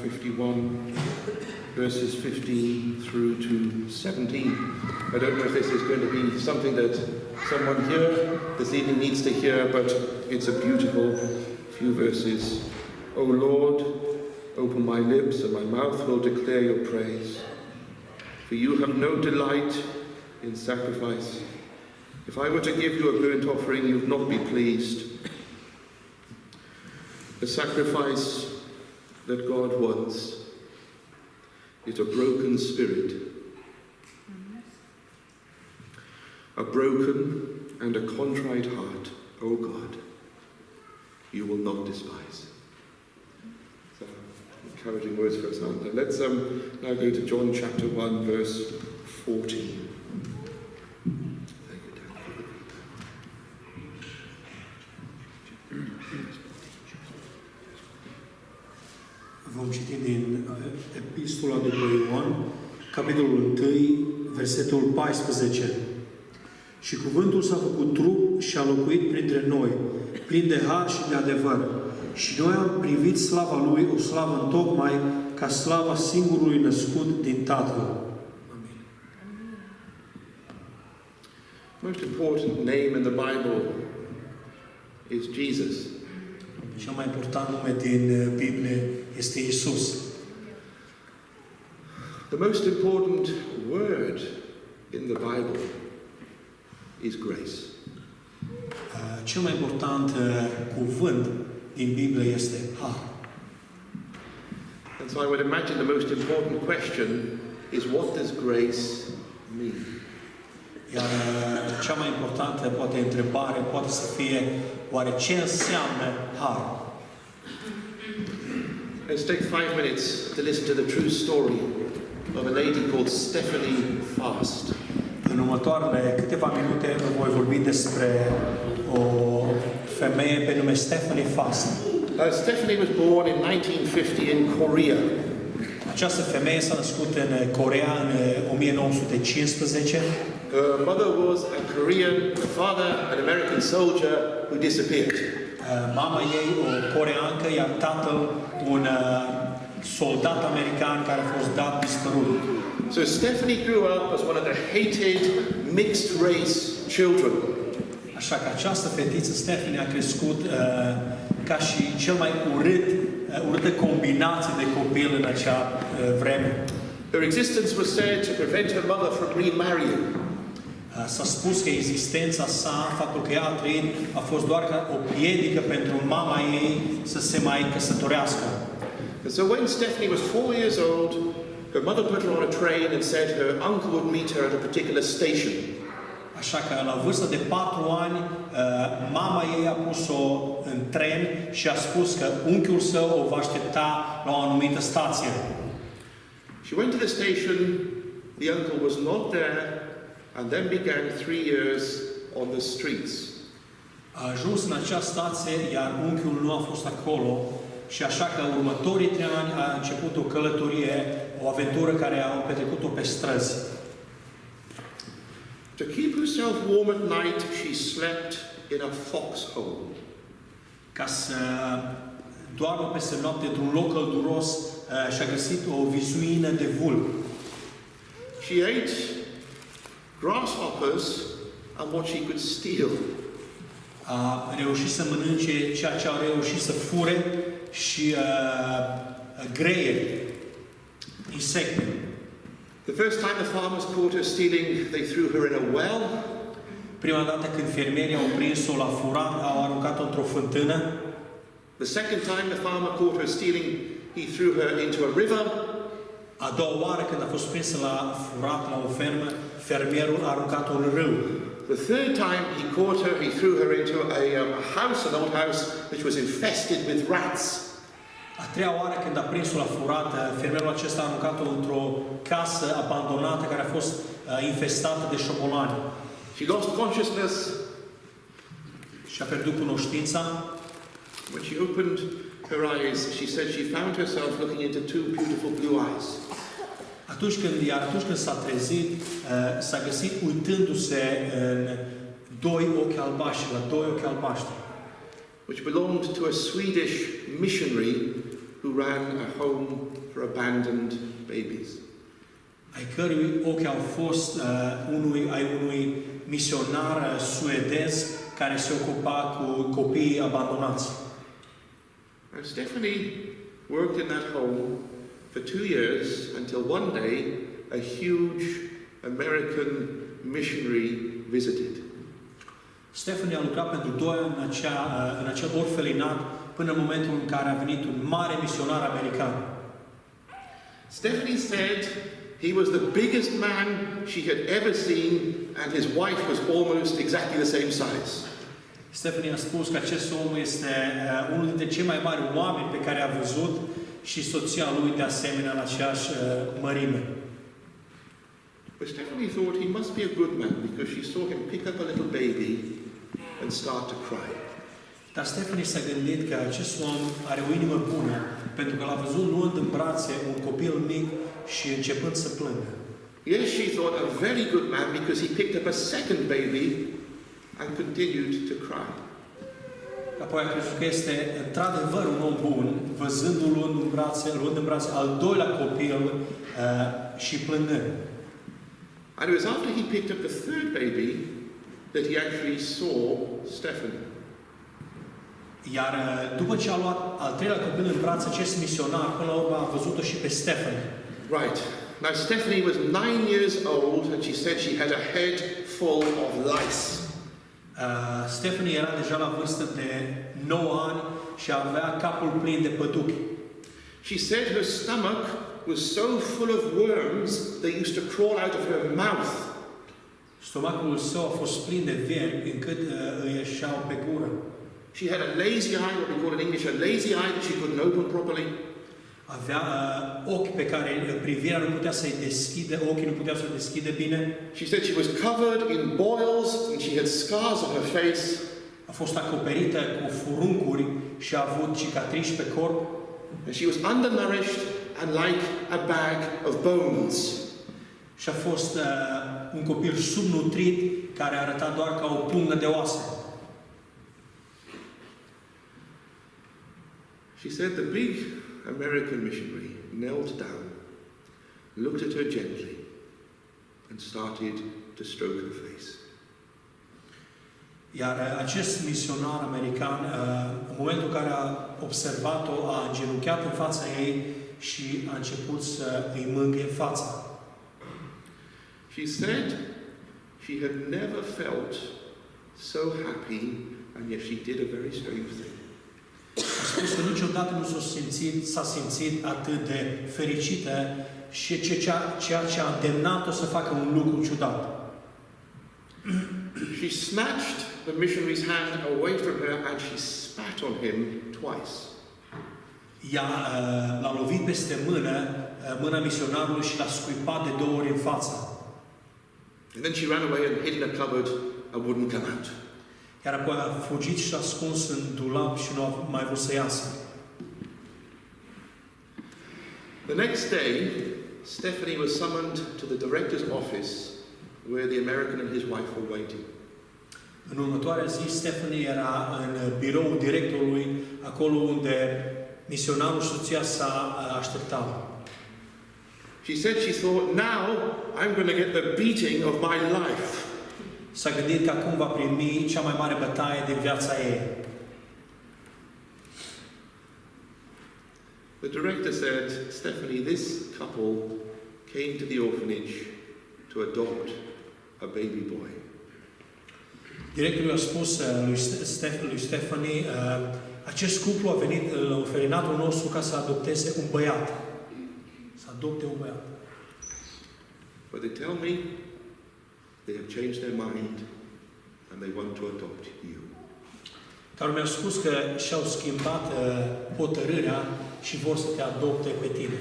51, verses 15 through to 17. I don't know if this is going to be something that someone here this evening needs to hear, but it's a beautiful few verses. O Lord, open my lips, and my mouth will declare your praise. For you have no delight in sacrifice. If I were to give you a burnt offering, you would not be pleased. The sacrifice that God wants is a broken spirit, a broken and a contrite heart, O God, you will not despise. So, encouraging words for us, aren't they? Let's now go to John chapter 1, verse 14. Vom citi din Epistola după Ioan, capitolul 1, versetul 14. Și cuvântul s-a făcut trup și a locuit printre noi, plin de har și de adevăr. Și noi am privit slava Lui, o slavă întocmai ca slava singurului născut din Tatăl. Amin. Most important name in the Bible is Jesus. Cel mai important nume din Biblie este Iisus. The most important word in the Bible is grace. Cel mai important cuvânt din Biblie este har. And so I would imagine the most important question is, what does grace mean? Iar cea mai importantă întrebare poate să fie, oare ce înseamnă har? Let's take 5 minutes to listen to the true story of a lady called Stephanie Fast. În următoarele câteva minute voi vorbi despre o femeie pe nume Stephanie Fast. Stephanie was born in 1950 in Korea. Această femeie s-a născut în Coreea în 1915. Her mother was a Korean, her father an American soldier who disappeared. Mama ei o coreeancă, iar tatăl un soldat american care a fost dat dispărut. So Stephanie grew up as one of the hated mixed race children. Așa că această fetiță, Stephanie, a crescut ca și cel mai urâtă combinație de copil în acea vreme. Her existence was said to prevent her mother from remarrying. S-a spus că existența sa, faptul că ea a trăit, a fost doar ca o piedică pentru mama ei să se mai căsătorească. And so when Stephanie was 4 years old, her mother put her on a train and said her uncle would meet her at a particular station. Așa că la vârstă de 4 ani, mama ei a pus-o în tren și a spus că unchiul său o va aștepta la o anumită stație. She went to the station, the uncle was not there, and then began 3 years on the streets. A ajuns în acea stație, iar unchiul nu a fost acolo, și așa că următorii 3 ani a început o călătorie, o aventură care a petrecut-o pe străzi. To keep herself warm at night, she slept in a foxhole. Ca să doarmă peste noapte într-un loc călduros, și-a găsit o vizuină de vulp. She ate grasshoppers and what she could steal. A reușit să mănânce ceea ce a reușit să fure și greieri, insecte. The first time the farmers caught her stealing, they threw her in a well. Prima dată când fermierii au prins-o la furat, au aruncat-o într-o fântână. The second time the farmer caught her stealing, he threw her into a river. A doua oară când a fost prinsă la furat la o fermă, fermierul a aruncat-o în râu. The third time he caught her, he threw her into a house, an old house, which was infested with rats. A treia oară când a prins-o la furat, fermierul acesta a aruncat-o într-o casă abandonată care a fost infestată de șobolani. She lost consciousness. Și a pierdut cunoștința. When she opened her eyes, she said she found herself looking into 2 beautiful blue eyes. Atunci când s-a trezit, s-a găsit uitându-se în 2 ochi albaștri, la 2 ochi albaștri. Which belonged to a Swedish missionary who ran a home for abandoned babies. ai cărui ochi au fost unui misionar suedez care se ocupa cu copiii abandonați. And Stephanie worked in that home for 2 years until one day a huge American missionary visited. Stephanie a lucrat pentru 2 ani în acel orfelinat până în momentul în care a venit un mare misionar american. Stephanie said he was the biggest man she had ever seen and his wife was almost exactly the same size. Stephanie a spus că acest om este unul dintre cei mai mari oameni pe care a văzut și soția lui de asemenea în aceeași mărime. But Stephanie thought he must be a good man because she saw him pick up a little baby and start to cry. Dar Stephanie s-a gândit că acest om are o inimă bună, pentru că l-a văzut luând în brațe un copil mic și începând să plângă. Yes, she thought a very good man because he picked up a second baby and continued to cry. Apoi a crezut că este într-adevăr un om bun, văzându-l luând în brațe al doilea copil și plângând. And it was after he picked up the third baby that he actually saw Stephanie. Iar după ce a luat al treilea copil în brațe, acest misionar, până la urmă a văzut-o și pe Stephanie. Right. Now Stephanie was 9 years old and she said she had a head full of lice. Stephanie era deja la vârstă de 9 ani și avea capul plin de păduchi. She said her stomach was so full of worms they used to crawl out of her mouth. Stomacul său a fost plin de vermi încât îi ieșeau pe gură. She had a lazy eye, what we call in English a lazy eye, that she couldn't open properly. Avea ochi pe care privirea nu putea să-i deschide, ochii nu puteau să-i deschide bine. She said she was covered in boils and she had scars on her face. A fost acoperită cu furuncuri și a avut cicatrici pe corp. And she was undernourished and like a bag of bones. Și a fost un copil subnutrit care arăta doar ca o pungă de oase. She said the big American missionary knelt down, looked at her gently, and started to stroke her face. Iar acest misionar american, în momentul în care a observat-o, a îngenunchiat în fața ei și a început să îi mângâie fața. She said she had never felt so happy, and yet she did a very strange thing. A spus că niciodată nu s-a simțit atât de fericită și ceea ce a îndemnat-o să facă un lucru ciudat. She snatched the missionary's hand away from her and she spat on him twice. Ea l-a lovit peste mâna misionarului și l-a scuipat de 2 ori în față. And then she ran away and hid in a cupboard and wouldn't come out. Iar apoi a fugit și s-a ascuns în dulap și nu a mai vrut să iasă. The next day, Stephanie was summoned to the director's office where the American and his wife were waiting. În următoarea zi, Stephanie era în biroul directorului, acolo unde misionarul și soția sa așteptau. She said she thought, now I'm going to get the beating of my life. S-a gândit că acum va primi cea mai mare bătaie din viața ei. The director said, Stephanie, this couple came to the orphanage to adopt a baby boy. Directorul a spus lui Stephanie, acest cuplu a venit la orfelinatul nostru ca să adopteze un băiat. Să adopte un băiat. But they tell me they have changed their mind and they want to adopt you. Dar mi-au spus că și-au schimbat hotărârea și vor să te adopte pe tine.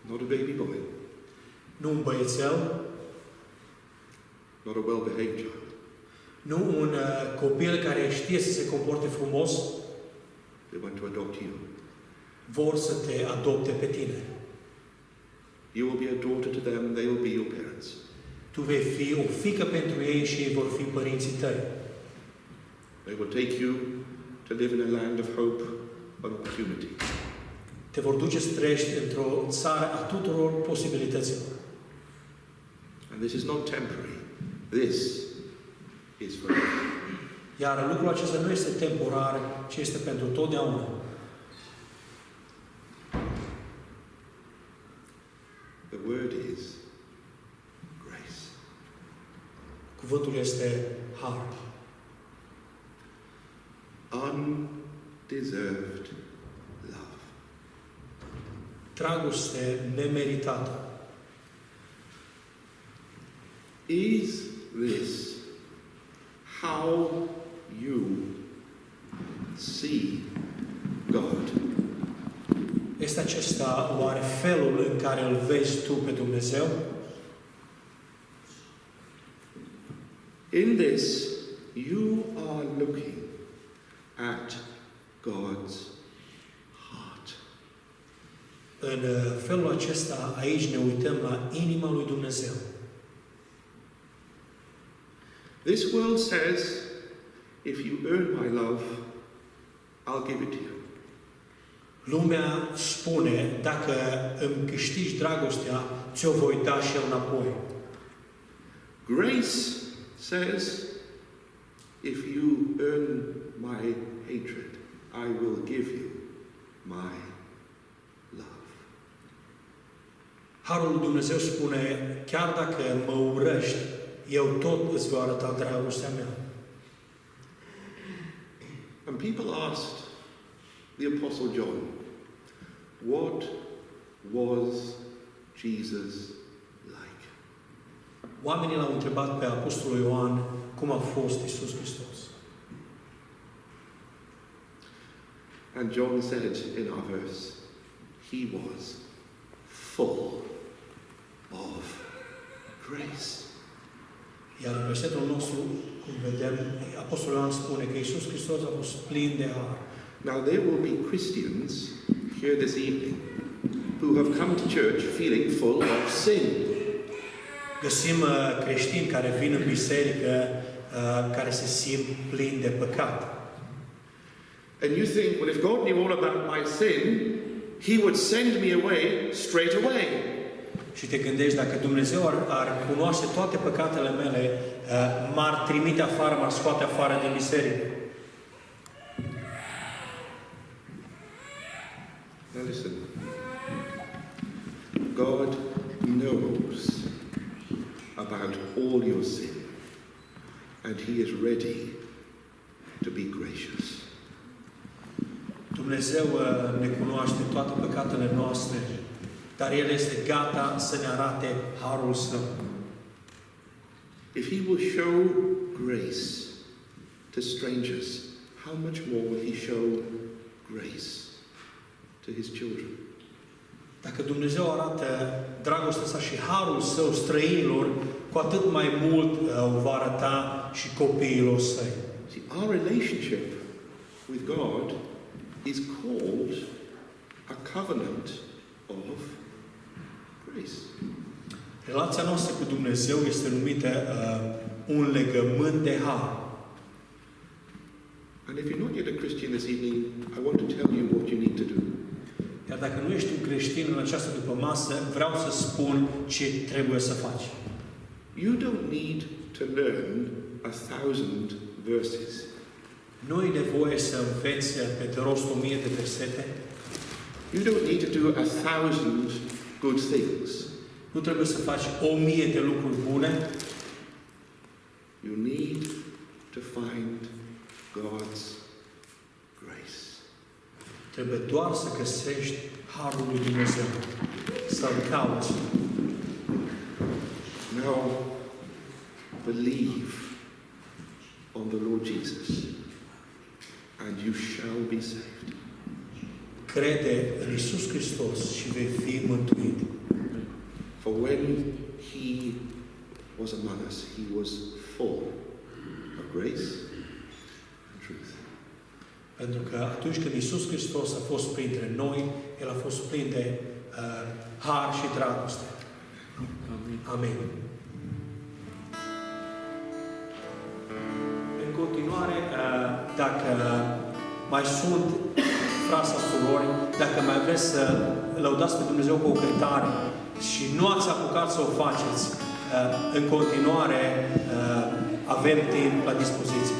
Not a baby boy. Nu un băiețel. Not a well-behaved child. Nu un copil care știe să se comporte frumos. They want to adopt you. Vor să te adopte pe tine. You will be a daughter to them, they will be your parents. Tu vei fi o fiică pentru ei și ei vor fi părinții tăi. They will take you to live in a land of hope and opportunity. te vor duce să trăiești într-o țară a tuturor posibilităților. And this is not temporary. This is forever. Iar lucrul acesta nu este temporar, ci este pentru totdeauna. The word is grace. Cuvântul este har. Undeserved love. Dragoste nemeritată. Is this how you see God? Este acesta oare felul în care îl vezi tu pe Dumnezeu? In this, you are looking at God's heart. În felul acesta, aici ne uităm la inima lui Dumnezeu. This world says, if you earn my love, I'll give it to you. Lumea spune, dacă îmi câștigi dragostea, ți-o voi da și eu înapoi. Grace says, if you earn my hatred, I will give you my love. Harul lui Dumnezeu spune, chiar dacă mă urăști, eu tot îți voi arăta dragostea mea. And people asked the Apostle John, what was Jesus like? Oamenii l-au întrebat pe Apostolul Ioan cum a fost Iisus Hristos. And John said in our verse, he was full of grace. Iar în versetul nostru, cum vedem, Apostolul Ioan spune că Iisus Hristos a fost plin de har. Now there will be Christians here this evening who have come to church feeling full of sin. Găsim creștini care vin în biserică, care se simt plini de păcat. And you think, well, if God knew all about my sin, He would send me away straight away. Și te gândești, dacă Dumnezeu ar cunoaște toate păcatele mele, m-ar trimite afară, m-ar scoate afară din biserică. Now listen. God knows about all your sin, and He is ready to be gracious. Dumnezeu ne cunoaște toate păcatele noastre, dar El este gata să ne arate harul Său. If He will show grace to strangers, how much more will He show grace to His children? Dacă Dumnezeu arată dragostea Sa și harul Său străinilor, cu atât mai mult o va arăta și copiilor Săi. See, our relationship with God is called a covenant of grace. Relația noastră cu Dumnezeu este numită un legământ de har. And if you're not yet a Christian this evening, I want to tell you what you need to do. Iar dacă nu ești un creștin în această dupămasă, vreau să spun ce trebuie să faci. You don't need to learn 1,000 verses. Nu e nevoie să înveți pe de rost 1000 de versete. You don't need to do 1,000 good things. Nu trebuie să faci 1000 de lucruri bune. You need to find God's grace. Trebuie doar să găsești harul lui Dumnezeu. Să-L cauți. Now, believe on the Lord Jesus, and you shall be saved. Crede în Iisus Hristos și vei fi mântuit. For when He was among us, He was full of grace and truth. Pentru că atunci când Iisus Hristos a fost printre noi, El a fost plin de har și dragoste. Amin. Amin. În continuare, dacă mai sunt frați sau surori, dacă mai vreți să lăudați pe Dumnezeu cu o cântare și nu ați apucat să o faceți, în continuare avem timp la dispoziție.